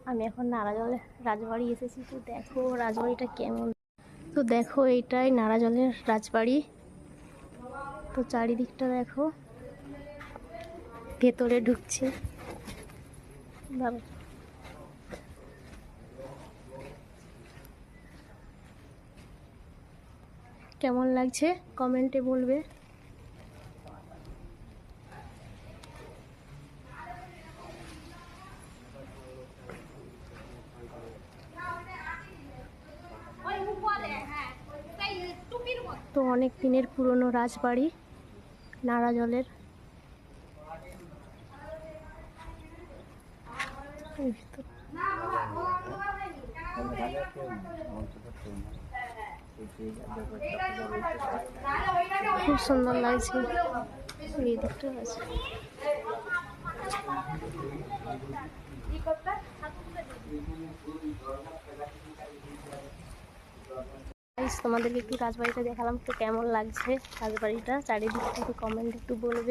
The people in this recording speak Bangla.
আমি এখন নারাজলের রাজবাড়ি এসেছি। তো দেখো রাজবাড়িটা কেমন। তো দেখো এইটাই নারাজলের রাজবাড়ি। তো চারিদিকটা দেখো, ভেতরে ঢুকছি। কেমন লাগছে কমেন্টে বলবে। তো অনেক দিনের পুরনো রাজবাড়ি নারাজলের। খুব সুন্দর লাগছে, এই দিকটা আছে। তোমাদেরকে একটু রাজবাড়িটা দেখালাম। তো কেমন লাগছে রাজবাড়িটা, চারিদিকটা একটু কমেন্ট একটু বলবে।